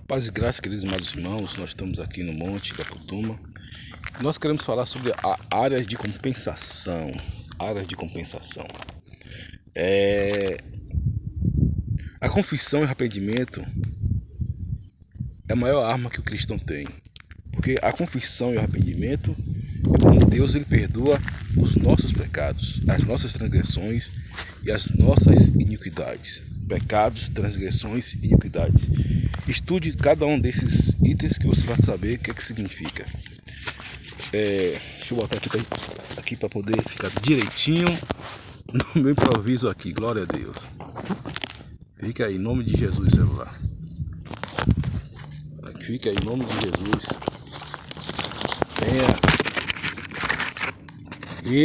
Paz e graça, queridos amados irmãos, nós estamos aqui no Monte da Putuma. Nós queremos falar sobre áreas de compensação. Áreas de compensação. A confissão e arrependimento é a maior arma que o cristão tem. Porque a confissão e o arrependimento é como Deus ele perdoa os nossos pecados, as nossas transgressões e as nossas iniquidades. Pecados, transgressões e iniquidades. Estude cada um desses itens que você vai saber o que é que significa. Deixa eu botar aqui para poder ficar direitinho no meu improviso aqui. Glória a Deus. Fica aí, em nome de Jesus, celular. Fica aí, em nome de Jesus. Venha.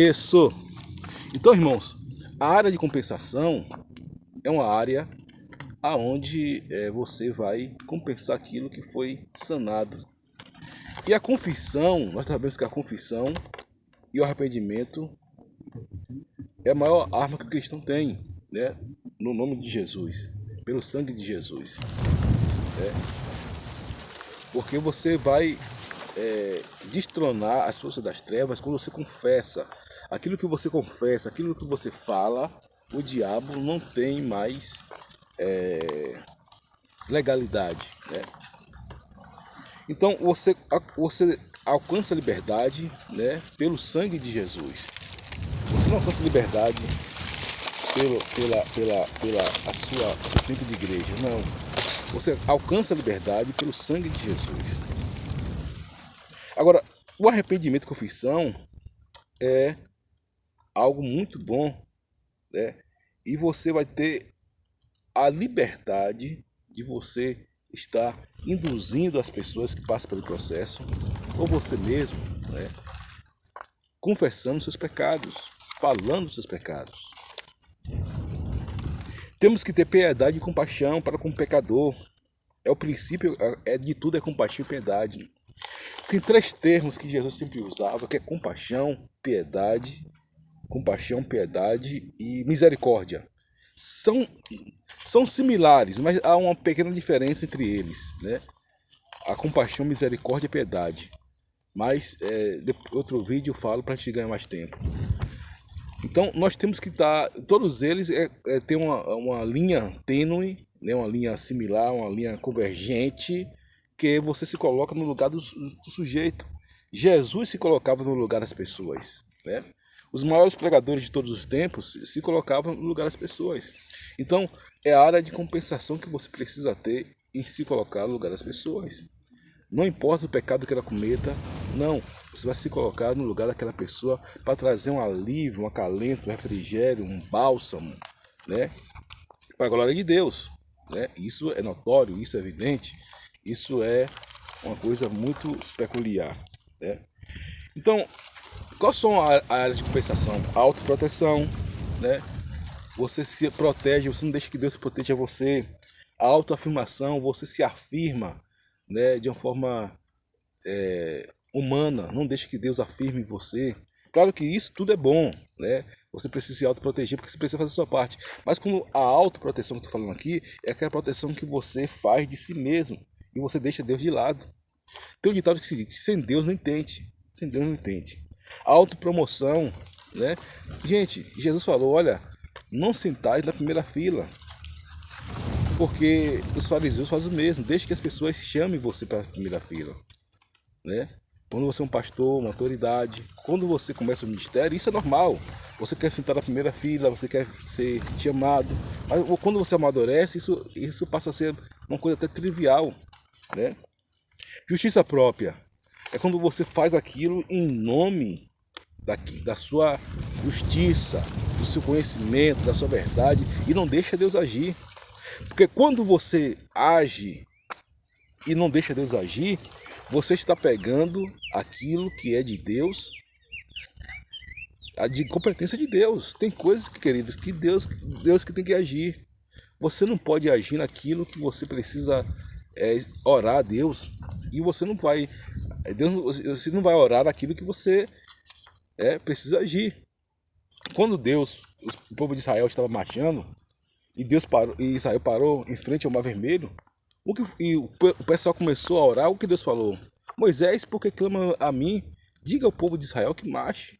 Isso. Então, irmãos, a área de compensação é uma área aonde você vai compensar aquilo que foi sanado. E a confissão, nós sabemos que a confissão e o arrependimento é a maior arma que o cristão tem, né? No nome de Jesus, pelo sangue de Jesus. Porque você vai destronar as forças das trevas quando você confessa. Aquilo que você confessa, aquilo que você fala, o diabo não tem mais legalidade, né? Então você alcança a liberdade, né, pelo sangue de Jesus. Você não alcança a liberdade pela sua tempo de igreja, não. Você alcança a liberdade pelo sangue de Jesus. Agora, o arrependimento e confissão é algo muito bom, né? E você vai ter a liberdade de você estar induzindo as pessoas que passam pelo processo, ou você mesmo, né, confessando seus pecados, falando seus pecados. Temos que ter piedade e compaixão para com o pecador. O princípio de tudo é compaixão e piedade. Tem 3 termos que Jesus sempre usava, que é compaixão, piedade e misericórdia. São similares, mas há uma pequena diferença entre eles, né? A compaixão, misericórdia e piedade. Mas outro vídeo eu falo para a gente ganhar mais tempo. Então nós temos que estar, todos eles têm uma linha tênue, né? Uma linha similar, uma linha convergente, que você se coloca no lugar do sujeito. Jesus se colocava no lugar das pessoas, né? Os maiores pregadores de todos os tempos se colocavam no lugar das pessoas. Então, é a área de compensação que você precisa ter em se colocar no lugar das pessoas. Não importa o pecado que ela cometa, não. Você vai se colocar no lugar daquela pessoa para trazer um alívio, um acalento, um refrigério, um bálsamo, né? Para a glória de Deus, né? Isso é notório, isso é evidente, isso é uma coisa muito peculiar, né? Então, quais são as áreas de compensação? A autoproteção, né? Você se protege, você não deixa que Deus proteja você. A autoafirmação, você se afirma, né, de uma forma humana, não deixa que Deus afirme em você. Claro que isso tudo é bom, né? Você precisa se autoproteger porque você precisa fazer a sua parte. Mas como a autoproteção que eu estou falando aqui é aquela proteção que você faz de si mesmo e você deixa Deus de lado. Tem um ditado que se diz: sem Deus não tente. Sem Deus não tente. A autopromoção, né? Gente, Jesus falou: olha, não sentais na primeira fila, porque os fariseus fazem o mesmo. Deixe que as pessoas chamem você para a primeira fila, né? Quando você é um pastor, uma autoridade, quando você começa o ministério, isso é normal. Você quer sentar na primeira fila, você quer ser chamado, mas quando você amadurece, isso passa a ser uma coisa até trivial, né? Justiça própria é quando você faz aquilo em nome da sua justiça, do seu conhecimento, da sua verdade, e não deixa Deus agir. Porque quando você age e não deixa Deus agir, você está pegando aquilo que é de Deus, de competência de Deus. Tem coisas, queridos, que Deus que tem que agir. Você não pode agir naquilo que você precisa orar a Deus, e você não vai orar naquilo que você precisa agir. Quando o povo de Israel estava marchando, e Israel parou em frente ao Mar Vermelho, O pessoal começou a orar, o que Deus falou? Moisés, por que clama a mim? Diga ao povo de Israel que marche.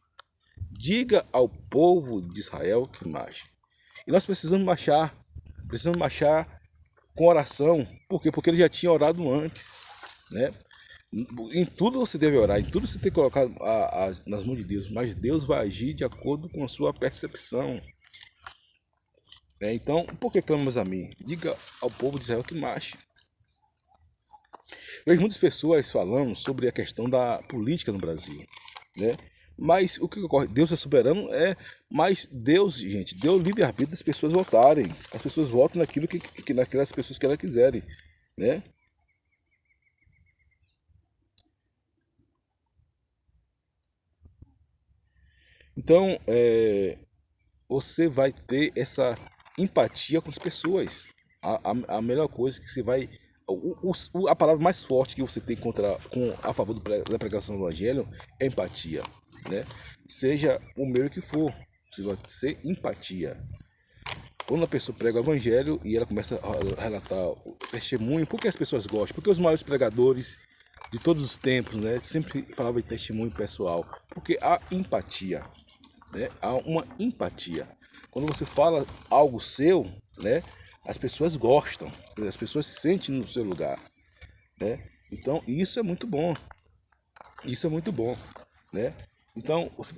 Diga ao povo de Israel que marche. E nós precisamos marchar com oração. Por quê? Porque ele já tinha orado antes, né? Em tudo você deve orar, em tudo você tem que colocar nas mãos de Deus, mas Deus vai agir de acordo com a sua percepção. Então, por que clamas a mim? Diga ao povo de Israel que marche. Vejo muitas pessoas falando sobre a questão da política no Brasil, né? Mas o que ocorre? Deus é soberano, mas Deus, gente, deu livre-arbítrio das pessoas votarem. As pessoas votam naquelas pessoas que elas quiserem, né? Então, você vai ter essa empatia com as pessoas. A melhor coisa que você vai. A palavra mais forte que você tem a favor da pregação do Evangelho é empatia, né? Seja o meio que for, você vai ser empatia. Quando a pessoa prega o Evangelho e ela começa a relatar o testemunho, por que as pessoas gostam? Porque os maiores pregadores de todos os tempos, né, sempre falavam de testemunho pessoal, porque há empatia, né? Há uma empatia. Quando você fala algo seu, né, as pessoas gostam, as pessoas se sentem no seu lugar, né? Então isso é muito bom, isso é muito bom, né? Então você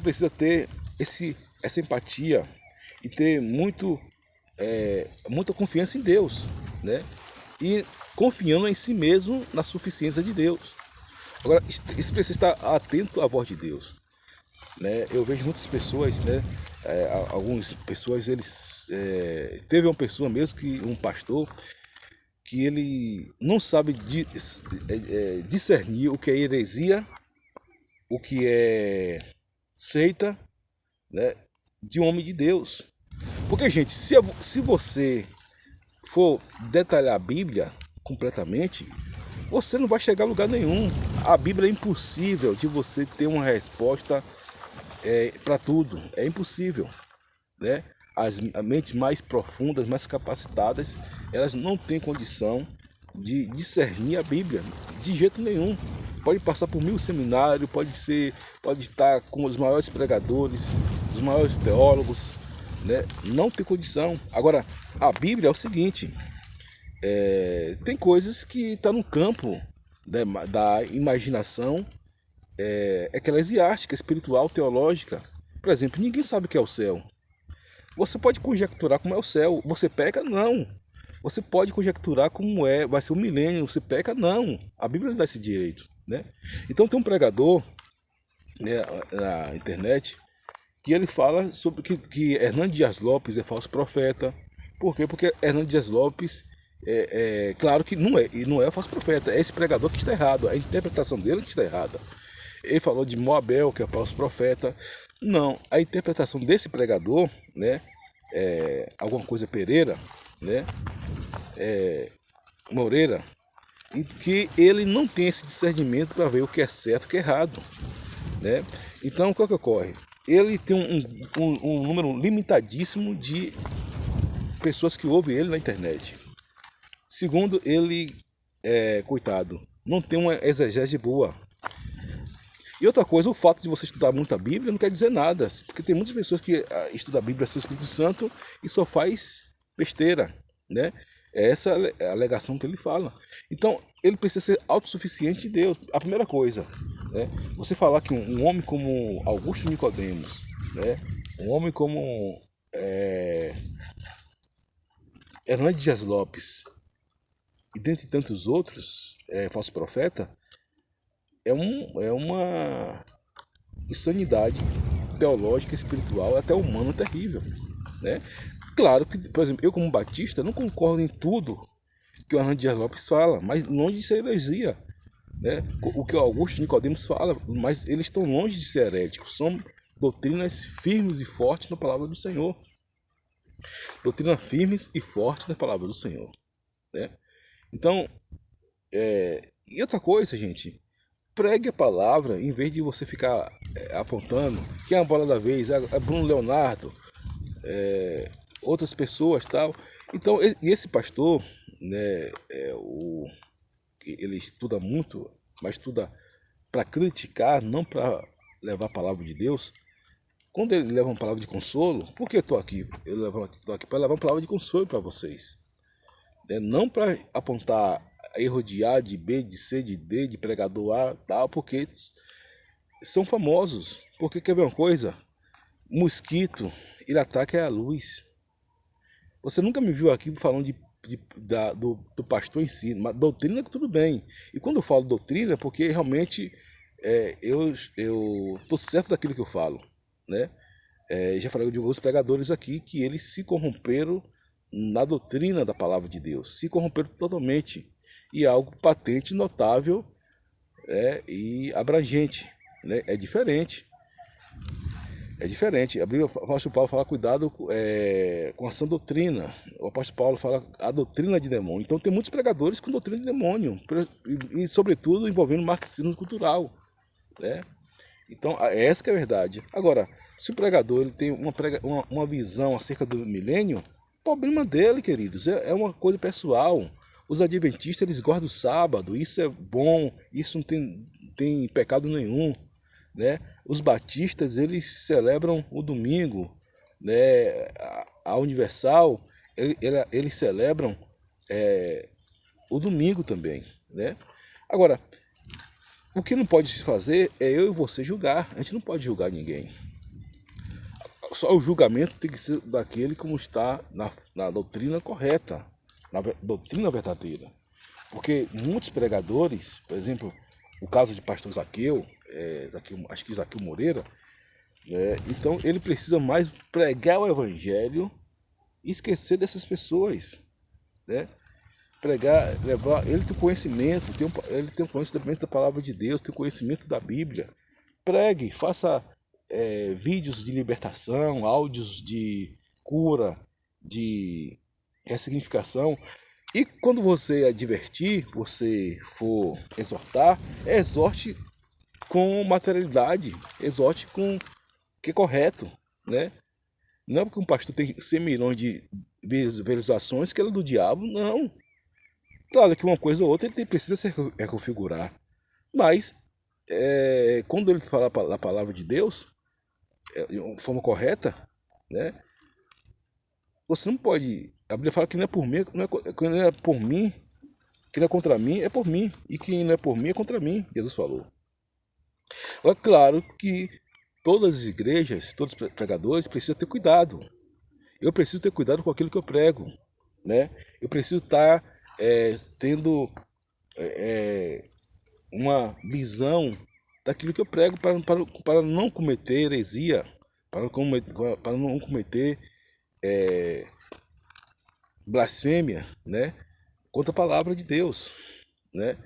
precisa ter essa empatia e ter muita confiança em Deus, né? E confiando em si mesmo na suficiência de Deus. Agora, isso precisa estar atento à voz de Deus, né? Eu vejo muitas pessoas, né? Algumas pessoas, teve uma pessoa mesmo, um pastor, que ele não sabe discernir o que é heresia, o que é seita, né, de um homem de Deus. Porque, gente, se você for detalhar a Bíblia completamente, você não vai chegar a lugar nenhum. A Bíblia é impossível de você ter uma resposta para tudo. É impossível, né? As mentes mais profundas, mais capacitadas, elas não têm condição de discernir a Bíblia de jeito nenhum. Pode passar por 1000 seminários, pode estar com os maiores pregadores, os maiores teólogos, né? Não tem condição. Agora, a Bíblia é o seguinte: tem coisas que estão no campo da imaginação eclesiástica, espiritual, teológica. Por exemplo, ninguém sabe o que é o céu. Você pode conjecturar como é o céu. Você peca? Não. Você pode conjecturar como vai ser o milênio. Você peca? Não. A Bíblia não dá esse direito, né? Então tem um pregador, né, na internet, que ele fala sobre que Hernando Dias Lopes é falso profeta. Por quê? Porque Hernando Dias Lopes, claro que não é falso profeta. É esse pregador que está errado. A interpretação dele que está errada. Ele falou de Moabel, que é falso profeta. Não, a interpretação desse pregador, né, alguma coisa Pereira, né, Moreira, que ele não tem esse discernimento para ver o que é certo e o que é errado, né? Então, o que ocorre? Ele tem um número limitadíssimo de pessoas que ouvem ele na internet. Segundo, ele, coitado, não tem uma exegese boa. E outra coisa, o fato de você estudar muito a Bíblia não quer dizer nada, porque tem muitas pessoas que estudam a Bíblia sem o Espírito Santo e só faz besteira, né? Essa é a alegação que ele fala. Então, ele precisa ser autossuficiente de Deus. A primeira coisa, né? Você falar que um homem como Augusto Nicodemos, né? Um homem como Hernando Dias Lopes e dentre tantos outros, falso profeta, é uma insanidade teológica, espiritual, até humana terrível, né? Claro que, por exemplo, eu como batista não concordo em tudo que o Hernando Dias Lopes fala, mas longe de ser heresia, né? O que o Augusto Nicodemos fala, mas eles estão longe de ser heréticos, são doutrinas firmes e fortes na palavra do Senhor. Doutrinas firmes e fortes na palavra do Senhor, né? Então, e outra coisa, gente, pregue a palavra em vez de você ficar apontando que é a bola da vez, é Bruno Leonardo, outras pessoas tal. Então, e esse pastor, né, ele estuda muito, mas estuda para criticar, não para levar a palavra de Deus. Quando ele leva uma palavra de consolo, por que eu estou aqui? Eu estou aqui para levar uma palavra de consolo para vocês. Né? Não para apontar erro de A, de B, de C, de D, de pregador A, tal, porque são famosos. Porque quer ver uma coisa? Mosquito, ele ataca a luz. Você nunca me viu aqui falando do pastor em si, mas doutrina tudo bem. E quando eu falo doutrina, é porque realmente eu estou certo daquilo que eu falo. Né? Já falei de alguns pregadores aqui que eles se corromperam na doutrina da palavra de Deus, se corromperam totalmente. E é algo patente, notável e abrangente. Né? É diferente. É diferente. O apóstolo Paulo fala cuidado com a sã doutrina. O apóstolo Paulo fala a doutrina de demônio. Então tem muitos pregadores com doutrina de demônio. E sobretudo envolvendo marxismo cultural. Né? Então essa que é a verdade. Agora, se o pregador ele tem uma visão acerca do milênio, problema dele, queridos. É uma coisa pessoal. Os adventistas eles guardam o sábado. Isso é bom. Isso não tem pecado nenhum. Né? Os batistas eles celebram o domingo, né? A Universal eles celebram o domingo também, né? Agora, o que não pode se fazer é eu e você julgar. A gente não pode julgar ninguém. Só o julgamento tem que ser daquele como está na doutrina correta, na doutrina verdadeira. Porque muitos pregadores, por exemplo, o caso de pastor Zaqueu, acho que Zaqueu Moreira, então ele precisa mais pregar o evangelho e esquecer dessas pessoas, né? Pregar, levar, ele tem conhecimento, ele tem conhecimento da palavra de Deus, tem conhecimento da Bíblia. Pregue, faça vídeos de libertação, áudios de cura, de ressignificação. E quando você advertir, você for exortar, exorte com materialidade, exorte com o que é correto, né? Não é porque um pastor tem 100 milhões de visualizações que ele é do diabo, não. Claro que uma coisa ou outra ele precisa se reconfigurar, mas quando ele fala a palavra de Deus de uma forma correta, né? Você não pode. A Bíblia fala que não é por mim, que não é por mim, que não é contra mim, é por mim. E que não é por mim, é contra mim, Jesus falou. É claro que todas as igrejas, todos os pregadores precisam ter cuidado. Eu preciso ter cuidado com aquilo que eu prego. Né? Eu preciso estar tendo uma visão daquilo que eu prego para não cometer heresia, para não cometer blasfêmia, né, contra a palavra de Deus, né?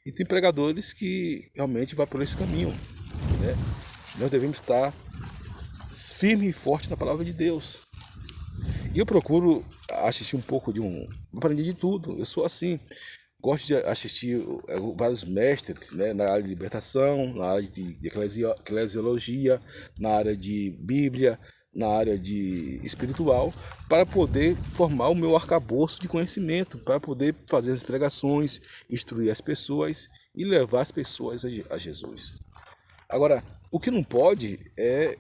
E tem pregadores que realmente vão por esse caminho, né? Nós devemos estar firme e forte na palavra de Deus. E eu procuro assistir um pouco aprendi de tudo. Eu sou assim, gosto de assistir vários mestres, né, na área de libertação, na área de eclesiologia, na área de Bíblia, na área de espiritual, para poder formar o meu arcabouço de conhecimento, para poder fazer as pregações, instruir as pessoas e levar as pessoas a Jesus. Agora, o que não pode é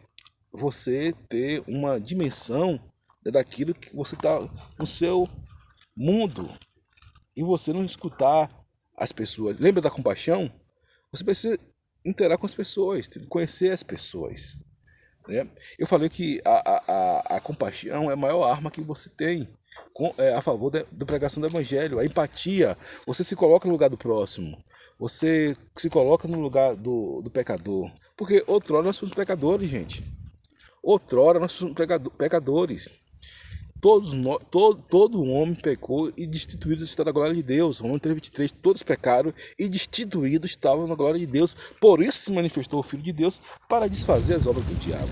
você ter uma dimensão daquilo que você está no seu mundo e você não escutar as pessoas. Lembra da compaixão? Você precisa interagir com as pessoas, conhecer as pessoas. Né? Eu falei que a compaixão é a maior arma que você tem a favor da pregação do evangelho. A empatia, você se coloca no lugar do próximo, você se coloca no lugar do pecador. Porque outrora nós somos pecadores, gente. Outrora nós somos pecadores. Todo homem pecou e destituído está da glória de Deus. Romanos 3:23, todos pecaram e destituídos estavam na glória de Deus. Por isso se manifestou o Filho de Deus para desfazer as obras do diabo.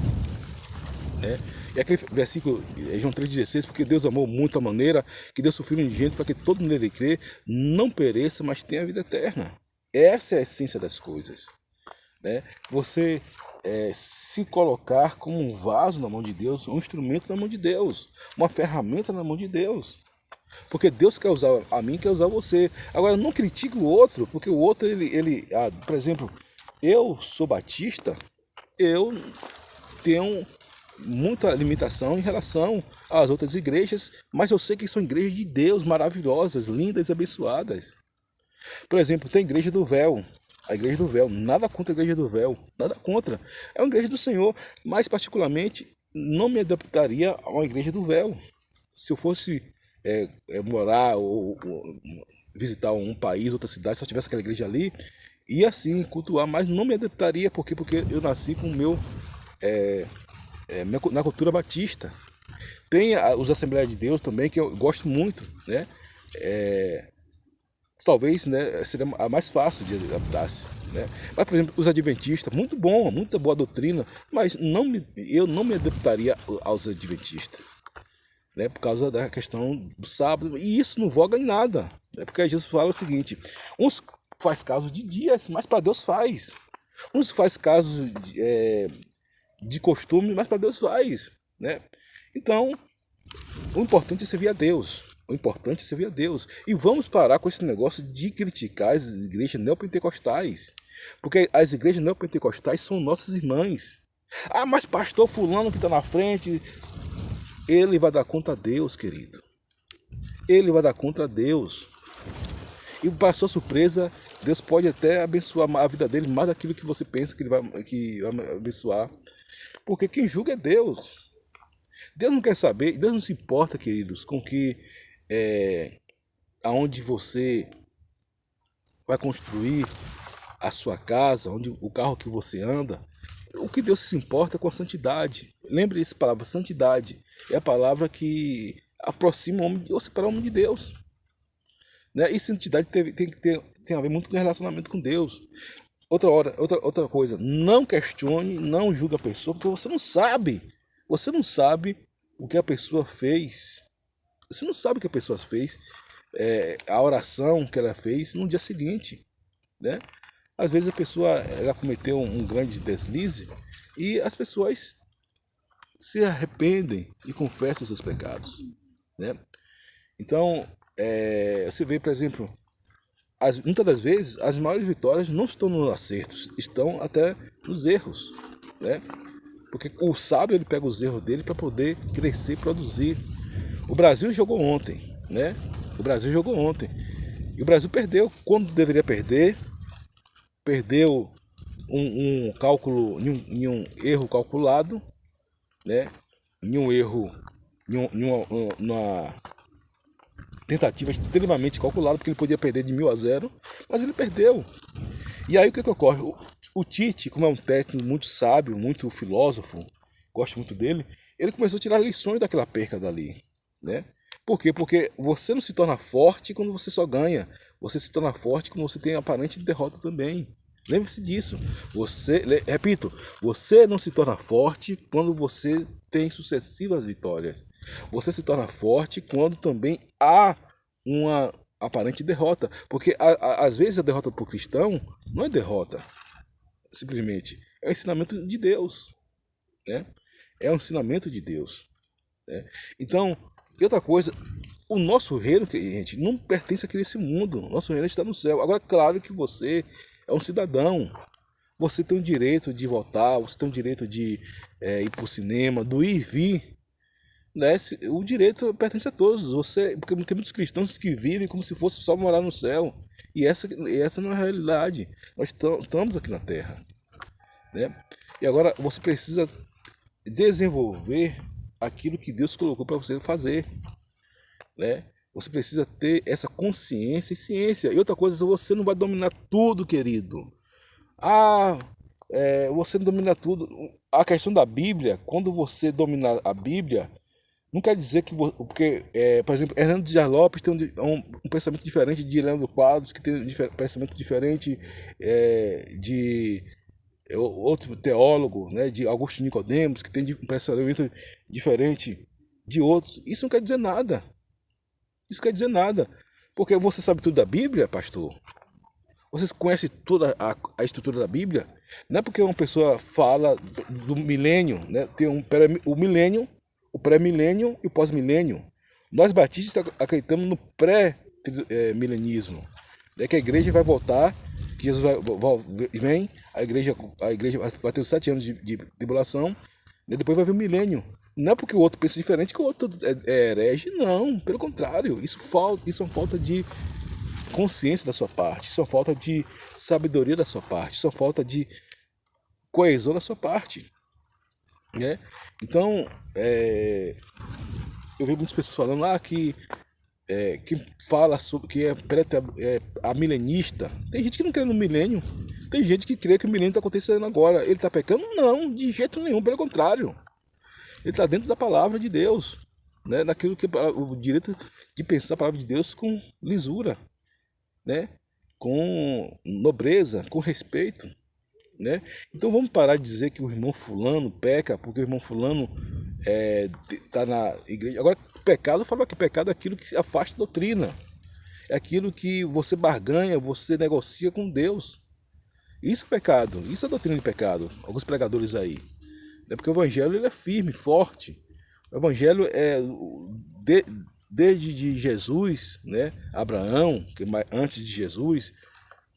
E aquele versículo, João 3:16, porque Deus amou muito a maneira que deu seu Filho unigênito para que todo mundo nele crê não pereça, mas tenha a vida eterna. Essa é a essência das coisas. Né? Você se colocar como um vaso na mão de Deus, um instrumento na mão de Deus, uma ferramenta na mão de Deus. Porque Deus quer usar a mim, quer usar você. Agora, não critique o outro, porque o outro, por exemplo, eu sou batista, eu tenho muita limitação em relação às outras igrejas, mas eu sei que são igrejas de Deus, maravilhosas, lindas e abençoadas. Por exemplo, tem a igreja do véu. A igreja do véu, nada contra a igreja do véu, nada contra. É uma igreja do Senhor, mas particularmente não me adaptaria a uma igreja do véu. Se eu fosse morar ou visitar um país, outra cidade, se eu tivesse aquela igreja ali, ia assim cultuar, mas não me adaptaria, porque eu nasci com o meu na cultura batista. Tem os Assembleias de Deus também, que eu gosto muito, né? Talvez, né, seria a mais fácil de adaptar-se, né? Mas, por exemplo, os adventistas, muito bom, muita boa doutrina, mas eu não me adaptaria aos adventistas, né, por causa da questão do sábado, e isso não voga em nada, né, porque Jesus fala o seguinte: uns faz caso de dias, mas para Deus faz. Uns faz caso de costume, mas para Deus faz, né? Então, o importante é servir a Deus. O importante é servir a Deus. E vamos parar com esse negócio de criticar as igrejas neopentecostais. Porque as igrejas neopentecostais são nossas irmãs. Ah, mas pastor fulano que está na frente, ele vai dar conta a Deus, querido. Ele vai dar conta a Deus. E para sua surpresa, Deus pode até abençoar a vida dele mais daquilo que você pensa que ele vai abençoar. Porque quem julga é Deus. Deus não quer saber, Deus não se importa, queridos, com que aonde você vai construir a sua casa, onde o carro que você anda. O que Deus se importa é com a santidade. Lembre essa palavra, santidade é a palavra que aproxima o homem ou separa o homem de Deus, né? E santidade tem a ver muito com o relacionamento com Deus. Outra coisa, não questione, não julgue a pessoa, porque você não sabe o que a pessoa fez. Você não sabe o que a pessoa fez, a oração que ela fez no dia seguinte, né? Às vezes a pessoa ela cometeu um grande deslize e as pessoas se arrependem e confessam os seus pecados, né? Então, você vê, por exemplo, muitas das vezes as maiores vitórias não estão nos acertos, estão até nos erros, né? Porque o sábio ele pega os erros dele para poder crescer e produzir. O Brasil jogou ontem, né? O Brasil jogou ontem. E o Brasil perdeu quando deveria perder. Perdeu um cálculo, em um erro calculado, né? Em um erro, numa tentativa extremamente calculada, porque ele podia perder de 1.000-0, mas ele perdeu. E aí o que ocorre? O Tite, como é um técnico muito sábio, muito filósofo, gosto muito dele, ele começou a tirar lições daquela perca dali, né? Por quê? Porque você não se torna forte quando você só ganha. Você se torna forte quando você tem aparente derrota também. Lembre-se disso. Repito, você não se torna forte quando você tem sucessivas vitórias. Você se torna forte quando também há uma aparente derrota. Porque às vezes a derrota para o cristão não é derrota, simplesmente. É um ensinamento de Deus, né? É um ensinamento de Deus, né? Então, e outra coisa, o nosso reino, gente, não pertence a esse mundo. O nosso reino está no céu. Agora, claro que você é um cidadão. Você tem o direito de votar, você tem o direito de ir para o cinema, do ir e vir, né? O direito pertence a todos. Porque tem muitos cristãos que vivem como se fosse só morar no céu. E essa não é a realidade. Nós estamos aqui na terra, né? E agora você precisa desenvolver aquilo que Deus colocou para você fazer, né? Você precisa ter essa consciência e ciência. E outra coisa, você não vai dominar tudo, querido. Você não domina tudo. A questão da Bíblia, quando você dominar a Bíblia, não quer dizer que porque, por exemplo, Hernando Dias Lopes tem um pensamento diferente de Leandro Quadros, que tem um pensamento diferente de outro teólogo, né, de Augusto Nicodemos, que tem um pensamento diferente de outros. Isso não quer dizer nada. Isso quer dizer nada. Porque você sabe tudo da Bíblia, pastor? Vocês conhecem toda a estrutura da Bíblia? Não é porque uma pessoa fala do milênio, né? Tem o milênio, o pré-milênio e o pós-milênio. Nós batistas acreditamos no pré-milenismo, é que a igreja vai voltar, que Jesus vem, a igreja vai ter os 7 anos de tribulação, e depois vai vir o milênio. Não é porque o outro pensa diferente que o outro é herege, não, pelo contrário, isso é uma falta de consciência da sua parte, isso é uma falta de sabedoria da sua parte, isso é uma falta de coesão da sua parte, né? Então, eu vejo muitas pessoas falando que fala sobre que é amilenista. Tem gente que não crê no milênio, tem gente que crê que o milênio está acontecendo agora. Ele está pecando? Não, de jeito nenhum, pelo contrário. Ele está dentro da palavra de Deus, né? Daquilo que o direito de pensar a palavra de Deus com lisura, né? Com nobreza, com respeito, né? Então vamos parar de dizer que o irmão fulano peca porque o irmão fulano está na igreja. Agora, pecado, fala que pecado é aquilo que se afasta da doutrina, é aquilo que você barganha, você negocia com Deus. Isso é pecado, isso é doutrina de pecado. Alguns pregadores aí, né? Porque o evangelho ele é firme, forte. O evangelho é desde de Jesus, né? Abraão, que antes de Jesus,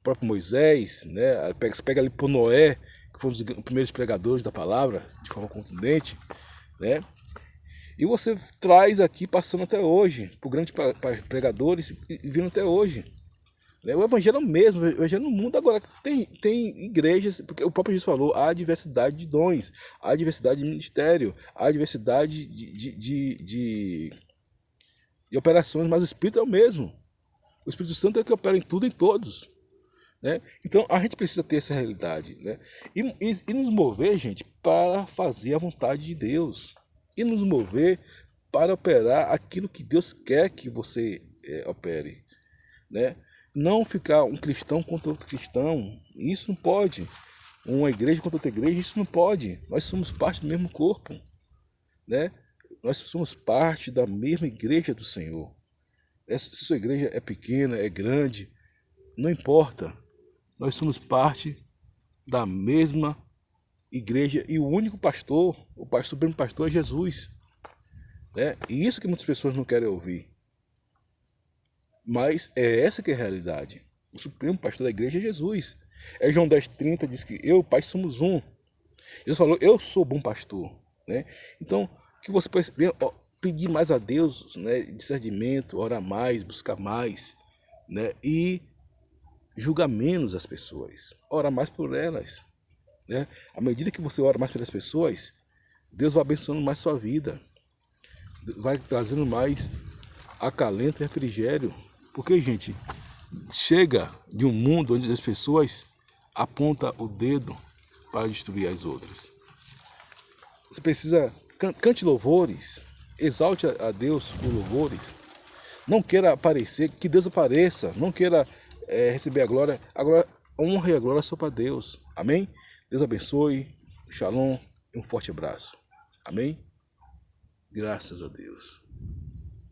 o próprio Moisés, né? Você pega ali por Noé, que foi um dos primeiros pregadores da palavra, de forma contundente, né? E você traz aqui, passando até hoje, por grandes pregadores, e vindo até hoje. O evangelho é o mesmo, o evangelho no mundo. Agora, tem igrejas, porque o próprio Jesus falou, há diversidade de dons, há diversidade de ministério, há diversidade de operações, mas o Espírito é o mesmo. O Espírito Santo é o que opera em tudo e em todos, né? Então, a gente precisa ter essa realidade, né? E nos mover, gente, para fazer a vontade de Deus. E nos mover para operar aquilo que Deus quer que você opere, né? Não ficar um cristão contra outro cristão, isso não pode. Uma igreja contra outra igreja, isso não pode. Nós somos parte do mesmo corpo, né? Nós somos parte da mesma igreja do Senhor. Se sua igreja é pequena, é grande, não importa. Nós somos parte da mesma igreja e o único pastor, o supremo pastor é Jesus, né? E isso que muitas pessoas não querem ouvir. Mas é essa que é a realidade. O supremo pastor da igreja é Jesus. João 10,30 diz que eu e o Pai somos um. Jesus falou, eu sou bom pastor, né? Então, que você venha pedir mais a Deus, né? Discernimento, orar mais, buscar mais, né? E julgar menos as pessoas, orar mais por elas, né? À medida que você ora mais pelas pessoas, Deus vai abençoando mais sua vida, vai trazendo mais acalento e refrigério. Porque, gente, chega de um mundo onde as pessoas apontam o dedo para destruir as outras. Você precisa, cante louvores, exalte a Deus por louvores. Não queira aparecer, que Deus apareça. Não queira receber a glória. Agora, honra e a glória só para Deus. Amém? Deus abençoe. Shalom e um forte abraço. Amém? Graças a Deus.